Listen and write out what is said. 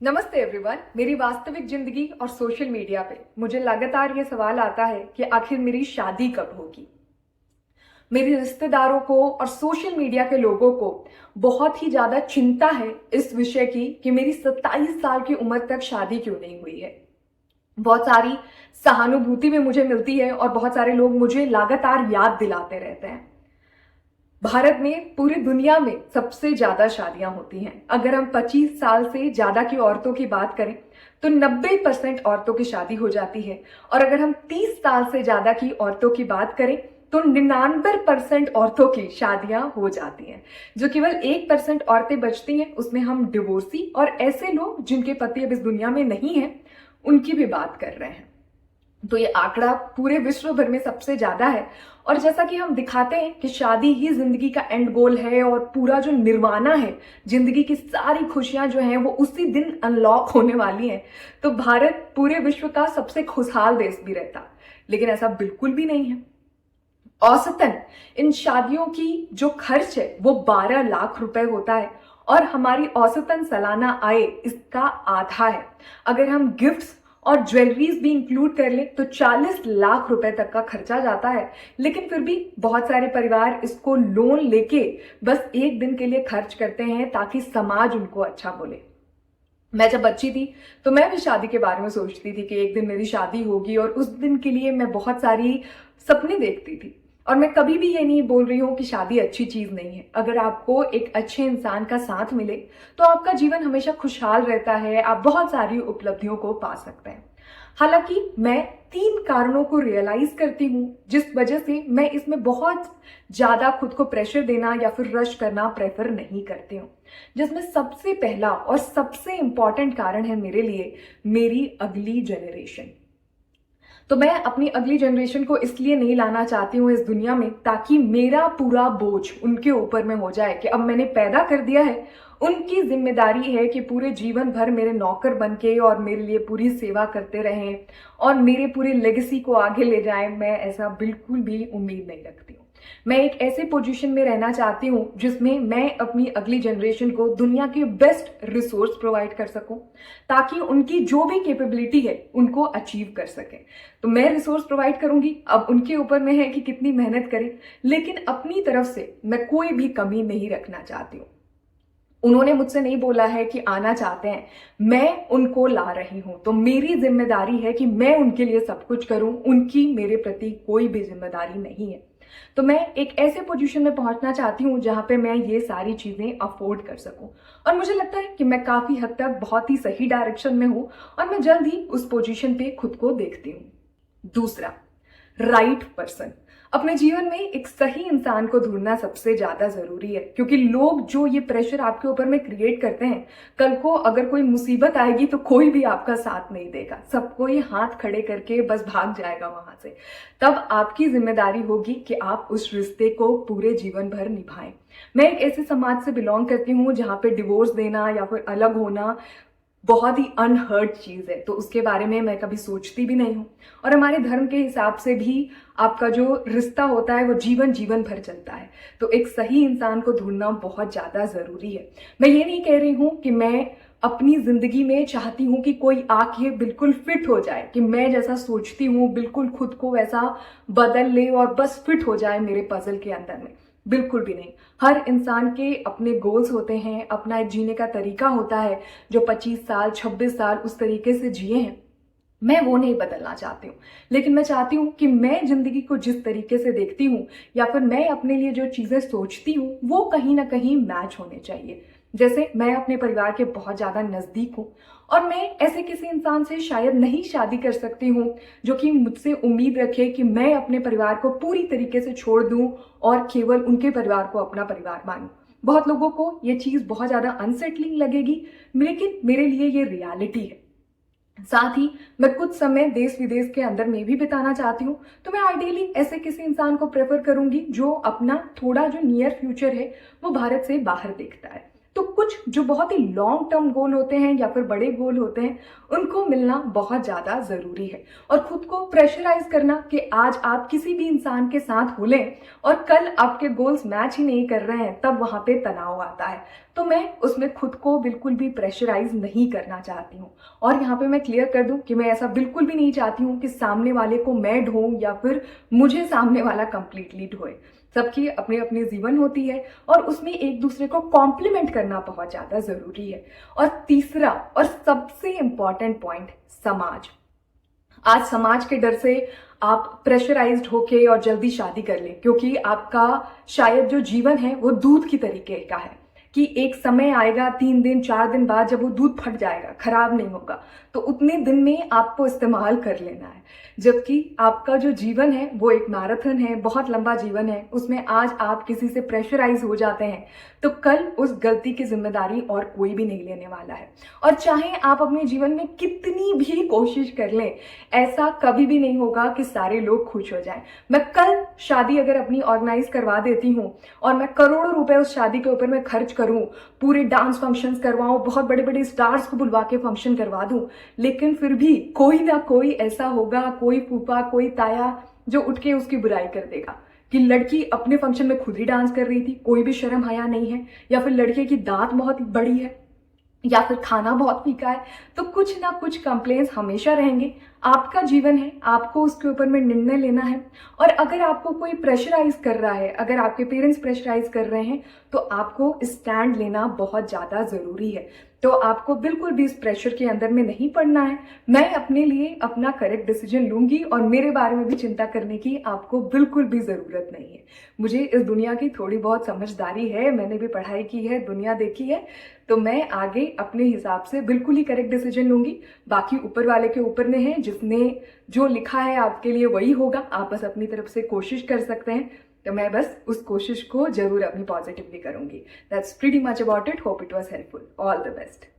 नमस्ते एवरीवन। मेरी वास्तविक जिंदगी और सोशल मीडिया पे मुझे लगातार ये सवाल आता है कि आखिर मेरी शादी कब होगी। मेरे रिश्तेदारों को और सोशल मीडिया के लोगों को बहुत ही ज्यादा चिंता है इस विषय की कि मेरी 27 साल की उम्र तक शादी क्यों नहीं हुई है। बहुत सारी सहानुभूति भी मुझे मिलती है और बहुत सारे लोग मुझे लगातार याद दिलाते रहते हैं। भारत में पूरी दुनिया में सबसे ज्यादा शादियां होती हैं। अगर हम 25 साल से ज्यादा की औरतों की बात करें तो 90% औरतों की शादी हो जाती है, और अगर हम 30 साल से ज्यादा की औरतों की बात करें तो 99% औरतों की शादियां हो जाती हैं। जो केवल 1% औरतें बचती हैं उसमें हम डिवोर्सी और ऐसे लोग जिनके पति अब इस दुनिया में नहीं है उनकी भी बात कर रहे हैं। तो ये आंकड़ा पूरे विश्व भर में सबसे ज्यादा है। और जैसा कि हम दिखाते हैं कि शादी ही जिंदगी का एंड गोल है और पूरा जो निर्वाणा है, जिंदगी की सारी खुशियां जो हैं वो उसी दिन अनलॉक होने वाली हैं, तो भारत पूरे विश्व का सबसे खुशहाल देश भी रहता। लेकिन ऐसा बिल्कुल भी नहीं है। औसतन इन शादियों की जो खर्च है वो 12 लाख रुपए होता है, और हमारी औसतन सालाना आय इसका आधा है। अगर हम गिफ्ट्स और ज्वेलरीज भी इंक्लूड कर लें तो 40 लाख रुपए तक का खर्चा जाता है। लेकिन फिर भी बहुत सारे परिवार इसको लोन लेके बस एक दिन के लिए खर्च करते हैं ताकि समाज उनको अच्छा बोले। मैं जब बच्ची थी तो मैं भी शादी के बारे में सोचती थी कि एक दिन मेरी शादी होगी, और उस दिन के लिए मैं बहुत सारी सपने देखती थी। और मैं कभी भी ये नहीं बोल रही हूँ कि शादी अच्छी चीज नहीं है। अगर आपको एक अच्छे इंसान का साथ मिले तो आपका जीवन हमेशा खुशहाल रहता है, आप बहुत सारी उपलब्धियों को पा सकते हैं। हालांकि मैं 3 कारणों को रियलाइज करती हूँ जिस वजह से मैं इसमें बहुत ज्यादा खुद को प्रेशर देना या फिर रश करना प्रेफर नहीं करती हूँ। जिसमें सबसे पहला और सबसे इंपॉर्टेंट कारण है मेरे लिए मेरी अगली जनरेशन। तो मैं अपनी अगली जनरेशन को इसलिए नहीं लाना चाहती हूँ इस दुनिया में ताकि मेरा पूरा बोझ उनके ऊपर में हो जाए कि अब मैंने पैदा कर दिया है, उनकी जिम्मेदारी है कि पूरे जीवन भर मेरे नौकर बनके और मेरे लिए पूरी सेवा करते रहें और मेरे पूरे लेगेसी को आगे ले जाएं। मैं ऐसा बिल्कुल भी उम्मीद नहीं रखती हूँ। मैं एक ऐसे पोजीशन में रहना चाहती हूँ जिसमें मैं अपनी अगली जनरेशन को दुनिया के बेस्ट रिसोर्स प्रोवाइड कर सकूं ताकि उनकी जो भी कैपेबिलिटी है उनको अचीव कर सके। तो मैं रिसोर्स प्रोवाइड करूंगी, अब उनके ऊपर में है कि कितनी मेहनत करें, लेकिन अपनी तरफ से मैं कोई भी कमी नहीं रखना चाहती हूँ। उन्होंने मुझसे नहीं बोला है कि आना चाहते हैं, मैं उनको ला रही हूं, तो मेरी जिम्मेदारी है कि मैं उनके लिए सब कुछ करूं। उनकी मेरे प्रति कोई भी जिम्मेदारी नहीं है। तो मैं एक ऐसे पोजीशन में पहुंचना चाहती हूं जहां पे मैं ये सारी चीजें अफोर्ड कर सकूं, और मुझे लगता है कि मैं काफी हद तक बहुत ही सही डायरेक्शन में हूं और मैं जल्द ही उस पोजीशन पे खुद को देखती हूं। दूसरा, राइट पर्सन। अपने जीवन में एक सही इंसान को ढूंढना सबसे ज्यादा जरूरी है, क्योंकि लोग जो ये प्रेशर आपके ऊपर में क्रिएट करते हैं, कल को अगर कोई मुसीबत आएगी तो कोई भी आपका साथ नहीं देगा, सबको ये हाथ खड़े करके बस भाग जाएगा वहां से। तब आपकी जिम्मेदारी होगी कि आप उस रिश्ते को पूरे जीवन भर निभाएं। मैं एक ऐसे समाज से बिलोंग करती हूँ जहां पे डिवोर्स देना या फिर अलग होना बहुत ही अनहर्ड चीज है, तो उसके बारे में मैं कभी सोचती भी नहीं हूँ। और हमारे धर्म के हिसाब से भी आपका जो रिश्ता होता है वो जीवन जीवन भर चलता है। तो एक सही इंसान को ढूंढना बहुत ज्यादा जरूरी है। मैं ये नहीं कह रही हूँ कि मैं अपनी जिंदगी में चाहती हूँ कि कोई आके बिल्कुल फिट हो जाए, कि मैं जैसा सोचती हूँ बिल्कुल खुद को वैसा बदल ले और बस फिट हो जाए मेरे पजल के अंदर में। बिल्कुल भी नहीं। हर इंसान के अपने गोल्स होते हैं, अपना एक जीने का तरीका होता है। जो 25 साल 26 साल उस तरीके से जिए हैं, मैं वो नहीं बदलना चाहती हूँ। लेकिन मैं चाहती हूँ कि मैं जिंदगी को जिस तरीके से देखती हूँ या फिर मैं अपने लिए जो चीजें सोचती हूँ वो कहीं ना कहीं मैच होने चाहिए। जैसे मैं अपने परिवार के बहुत ज्यादा नजदीक हूँ, और मैं ऐसे किसी इंसान से शायद नहीं शादी कर सकती हूँ जो कि मुझसे उम्मीद रखे कि मैं अपने परिवार को पूरी तरीके से छोड़ दूं और केवल उनके परिवार को अपना परिवार मानूं। बहुत लोगों को ये चीज बहुत ज्यादा अनसेटलिंग लगेगी, लेकिन मेरे लिए ये रियलिटी है। साथ ही मैं कुछ समय देश विदेश के अंदर में भी बिताना चाहती हूँ, तो मैं आइडियली ऐसे किसी इंसान को प्रेफर करूंगी जो अपना थोड़ा जो नियर फ्यूचर है वो भारत से बाहर देखता है। तो कुछ जो बहुत ही लॉन्ग टर्म गोल होते हैं या फिर बड़े गोल होते हैं, उनको मिलना बहुत ज़्यादा ज़रूरी है। और खुद को प्रेशराइज करना कि आज आप किसी भी इंसान के साथ मिलें और कल आपके गोल्स मैच ही नहीं कर रहे हैं, तब वहाँ पे तनाव आता है। तो मैं उसमें खुद को बिल्कुल भी प्रेशराइज नहीं करना चाहती हूँ। और यहाँ पे मैं क्लियर कर दूं कि मैं ऐसा बिल्कुल भी नहीं चाहती हूँ कि सामने वाले को मैं ढोऊं या फिर मुझे सामने वाला कंप्लीटली ढोए। सबकी अपनी अपनी जीवन होती है और उसमें एक दूसरे को कॉम्प्लीमेंट करना बहुत ज़्यादा ज़रूरी है। और तीसरा और सबसे इम्पॉर्टेंट पॉइंट, समाज। आज समाज के डर से आप प्रेशराइज्ड होके और जल्दी शादी कर लें, क्योंकि आपका शायद जो जीवन है वो दूध की तरीके का है कि एक समय आएगा 3 दिन 4 दिन बाद जब वो दूध फट जाएगा, खराब नहीं होगा, तो उतने दिन में आपको इस्तेमाल कर लेना है। जबकि आपका जो जीवन है वो एक मैराथन है, बहुत लंबा जीवन है। उसमें आज आप किसी से प्रेशराइज हो जाते हैं तो कल उस गलती की जिम्मेदारी और कोई भी नहीं लेने वाला है। और चाहे आप अपने जीवन में कितनी भी कोशिश कर लें, ऐसा कभी भी नहीं होगा कि सारे लोग खुश हो जाएं। मैं कल शादी अगर अपनी ऑर्गेनाइज करवा देती हूँ और मैं करोड़ों रुपए उस शादी के ऊपर मैं खर्च करूं, पूरे डांस फंक्शंस करवाऊं, बहुत बड़े बड़े स्टार्स को बुलवा के फंक्शन करवा दूं, लेकिन फिर भी कोई ना कोई ऐसा होगा, कोई फूफा कोई ताया जो उठ के उसकी बुराई कर देगा कि लड़की अपने फंक्शन में खुद ही डांस कर रही थी, कोई भी शर्म हया नहीं है, या फिर लड़के की दांत बहुत बड़ी है, या फिर खाना बहुत फीका है। तो कुछ ना कुछ कंप्लेंट्स हमेशा रहेंगे। आपका जीवन है, आपको उसके ऊपर में निर्णय लेना है। और अगर आपको कोई प्रेशराइज कर रहा है, अगर आपके पेरेंट्स प्रेशराइज कर रहे हैं, तो आपको स्टैंड लेना बहुत ज़्यादा ज़रूरी है। तो आपको बिल्कुल भी इस प्रेशर के अंदर में नहीं पड़ना है। मैं अपने लिए अपना करेक्ट डिसीजन लूंगी और मेरे बारे में भी चिंता करने की आपको बिल्कुल भी ज़रूरत नहीं है। मुझे इस दुनिया की थोड़ी बहुत समझदारी है, मैंने भी पढ़ाई की है, दुनिया देखी है, तो मैं आगे अपने हिसाब से बिल्कुल ही करेक्ट डिसीजन लूंगी। बाकी ऊपर वाले के ऊपर में है, जिसने जो लिखा है आपके लिए वही होगा। आप बस अपनी तरफ से कोशिश कर सकते हैं, तो मैं बस उस कोशिश को जरूर अपनी पॉजिटिवली करूंगी। That's pretty much about it. Hope it was helpful. All the best.